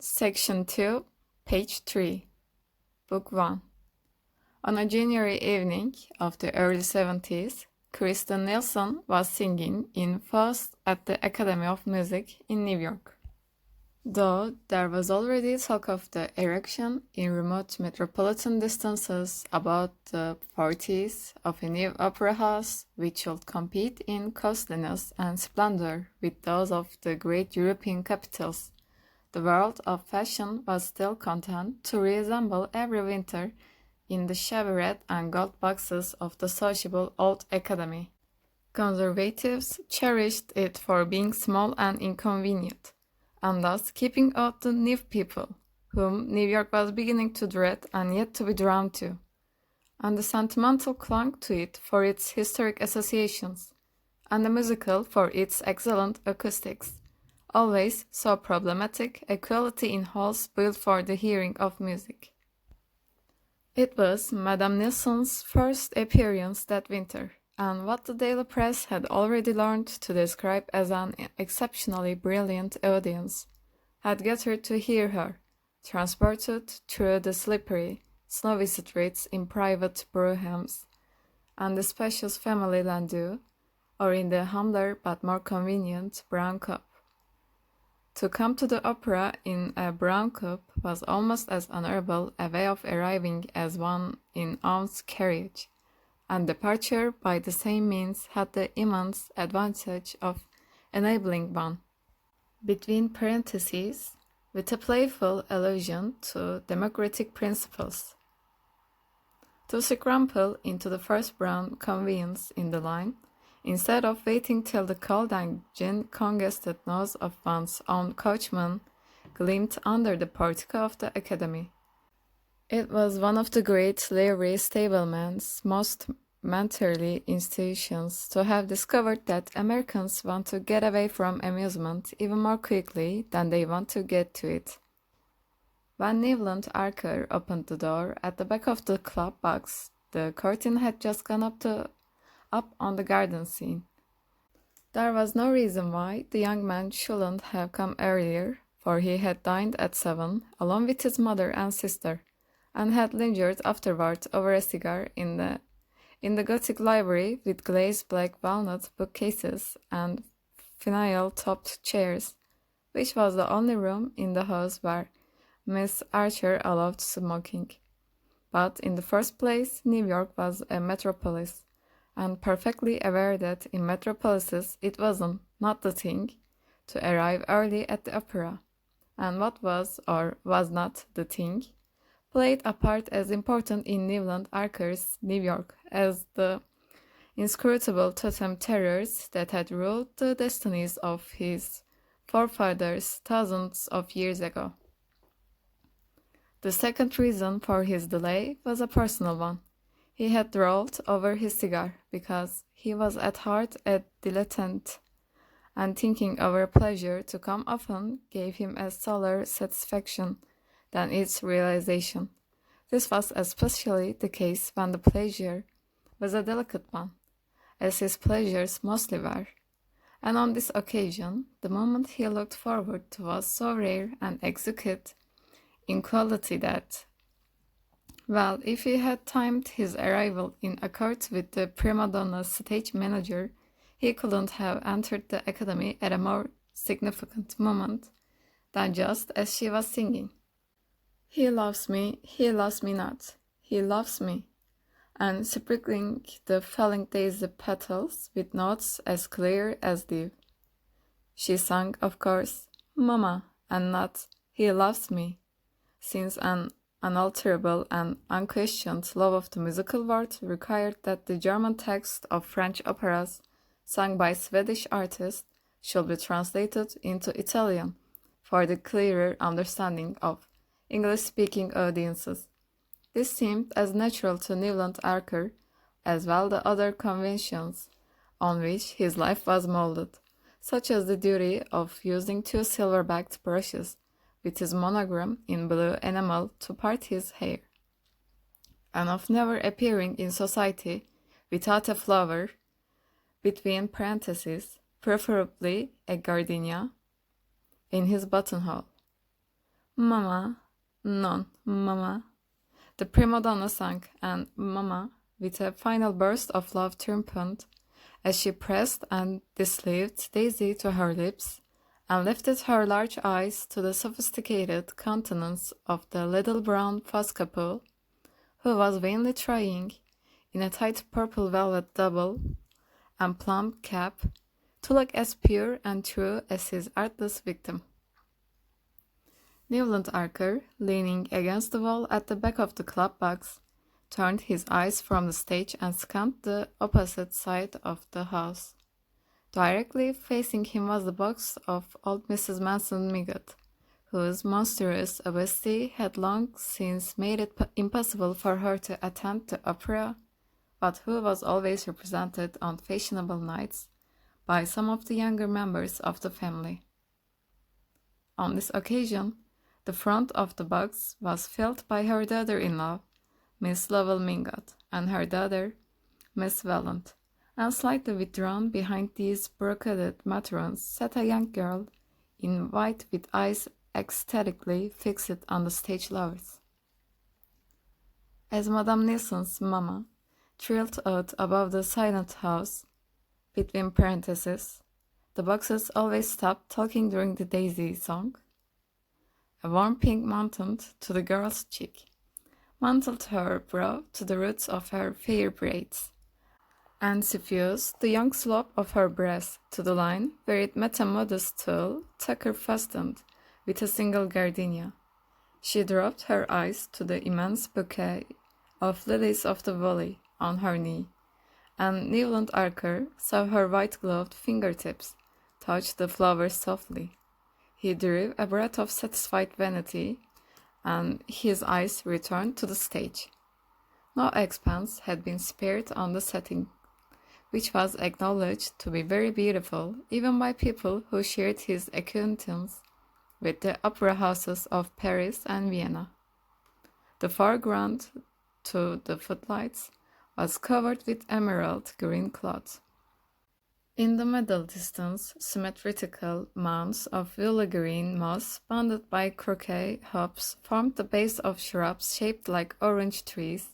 Section 2, Page 3, Book 1. On a January evening of the early 70s, Kristen Nielsen was singing in Faust at the Academy of Music in New York. Though there was already talk of the erection in remote metropolitan distances about the 40s of a new opera house which should compete in costliness and splendor with those of the great European capitals, the world of fashion was still content to reassemble every winter in the shabby red and gold boxes of the sociable old academy. Conservatives cherished it for being small and inconvenient, and thus keeping out the new people, whom New York was beginning to dread and yet to be drawn to, and the sentimental clung to it for its historic associations, and the musical for its excellent acoustics. Always so problematic, a quality in halls built for the hearing of music. It was Madame Nilsson's first appearance that winter, and what the daily press had already learned to describe as an exceptionally brilliant audience had gathered to hear her, transported through the slippery, snowy streets in private broughams, and the spacious family landau, or in the humbler but more convenient brown coupe. To come to the opera in a brown coupe was almost as honorable a way of arriving as one in one's carriage, and departure by the same means had the immense advantage of enabling one, between parentheses, with a playful allusion to democratic principles, to scramble into the first brown conveyance in the line, instead of waiting till the cold and gin-congested nose of one's own coachman gleamed under the portico of the academy. It was one of the great livery stableman's most mentorly institutions to have discovered that Americans want to get away from amusement even more quickly than they want to get to it. When Newland Archer opened the door at the back of the club box, the curtain had just gone up on the garden scene. There was no reason why the young man shouldn't have come earlier, for he had dined at 7, along with his mother and sister, and had lingered afterward over a cigar in the Gothic library with glazed black walnut bookcases and finial-topped chairs, which was the only room in the house where Miss Archer allowed smoking. But in the first place, New York was a metropolis, and perfectly aware that in metropolises it wasn't, not the thing, to arrive early at the opera, and what was or was not the thing, played a part as important in Newland Archer's New York as the inscrutable totem terrors that had ruled the destinies of his forefathers thousands of years ago. The second reason for his delay was a personal one. He had rolled over his cigar because he was at heart a dilettante, and thinking over pleasure to come often gave him a solar satisfaction than its realization. This was especially the case when the pleasure was a delicate one, as his pleasures mostly were, and on this occasion the moment he looked forward to was so rare and exquisite in quality that, well, if he had timed his arrival in accord with the prima donna's stage manager, he couldn't have entered the academy at a more significant moment than just as she was singing. He loves me not, he loves me, and sprinkling the falling daisy petals with notes as clear as dew. She sang, of course, Mama, and not he loves me, since an unalterable and unquestioned love of the musical word required that the German text of French operas sung by Swedish artists should be translated into Italian for the clearer understanding of English-speaking audiences. This seemed as natural to Newland Archer as well the other conventions on which his life was molded, such as the duty of using 2 silver-backed brushes with his monogram in blue enamel to part his hair, and of never appearing in society without a flower, between parentheses, preferably a gardenia, in his buttonhole. Mama, non, mama. The prima donna sang, and mama, with a final burst of love triumphant, as she pressed and sleeved Daisy to her lips, and lifted her large eyes to the sophisticated countenance of the little brown fuss couple, who was vainly trying, in a tight purple velvet double and plump cap, to look as pure and true as his artless victim. Newland Archer, leaning against the wall at the back of the club box, turned his eyes from the stage and scanned the opposite side of the house. Directly facing him was the box of old Mrs. Manson Miggot, whose monstrous obesity had long since made it impossible for her to attend the opera, but who was always represented on fashionable nights by some of the younger members of the family. On this occasion, the front of the box was filled by her daughter-in-law, Miss Lovell Mingott, and her daughter, Miss Welland, and slightly withdrawn behind these brocaded matrons sat a young girl in white with eyes ecstatically fixed on the stage lovers. As Madame Nilsson's mamma trilled out above the silent house, between parentheses, the boxes always stopped talking during the Daisy song. A warm pink mounted to the girl's cheek, mantled her brow to the roots of her fair braids, and suffused the young slope of her breast to the line where it met a modest tulle tucker fastened with a single gardenia. She dropped her eyes to the immense bouquet of lilies of the valley on her knee, and Newland Archer saw her white-gloved fingertips touch the flowers softly. He drew a breath of satisfied vanity, and his eyes returned to the stage. No expense had been spared on the setting, which was acknowledged to be very beautiful even by people who shared his acquaintance with the opera houses of Paris and Vienna. The foreground, to the footlights, was covered with emerald green cloth. In the middle distance, symmetrical mounds of willow green moss bounded by croquet hops formed the base of shrubs shaped like orange trees,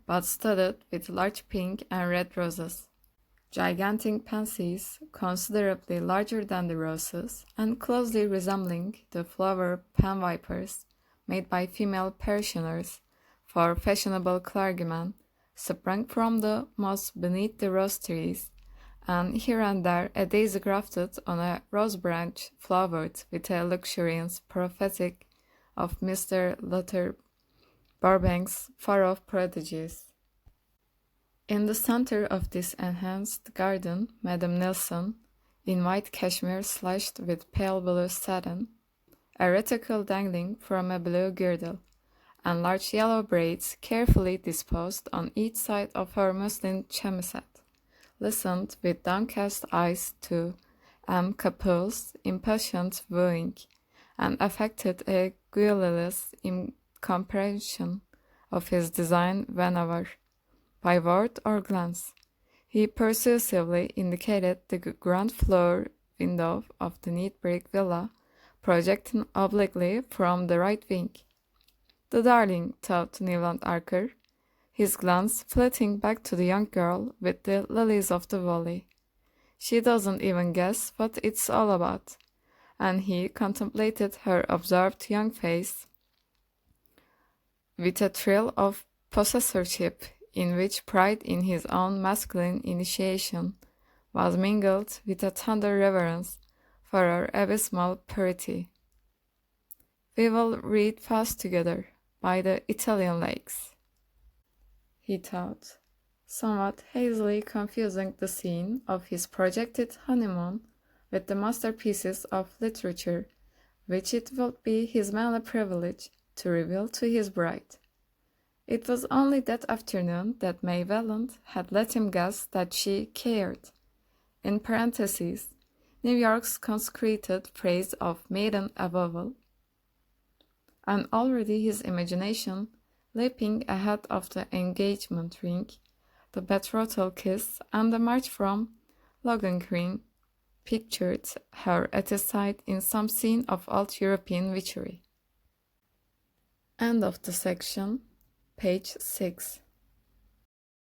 but studded with large pink and red roses. Gigantic pansies, considerably larger than the roses, and closely resembling the flower pen vipers made by female parishioners for fashionable clergymen, sprang from the moss beneath the rose trees, and here and there a daisy grafted on a rose branch flowered with a luxuriance prophetic of Mr. Luther Burbank's far-off prodigies. In the center of this enhanced garden, Madame Nilsson, in white cashmere slashed with pale blue satin, a reticle dangling from a blue girdle, and large yellow braids carefully disposed on each side of her muslin chemisette, listened with downcast eyes to M. Capel's impatient wooing, and affected a guileless incomprehension of his design whenever, by word or glance, he persuasively indicated the ground floor window of the neat brick villa projecting obliquely from the right wing. The darling, thought Newland Archer, his glance flitting back to the young girl with the lilies of the valley. She doesn't even guess what it's all about, and he contemplated her absorbed young face with a thrill of possessorship in which pride in his own masculine initiation was mingled with a tender reverence for her abysmal purity. "We will read fast together by the Italian lakes," he thought, somewhat hazily confusing the scene of his projected honeymoon with the masterpieces of literature which it would be his manly privilege to reveal to his bride. It was only that afternoon that May Welland had let him guess that she cared. In parentheses, New York's consecrated phrase of maiden avowal, and already his imagination, leaping ahead of the engagement ring, the betrothal kiss, and the march from Lohengrin, pictured her at his side in some scene of old European witchery. End of the section, page 6.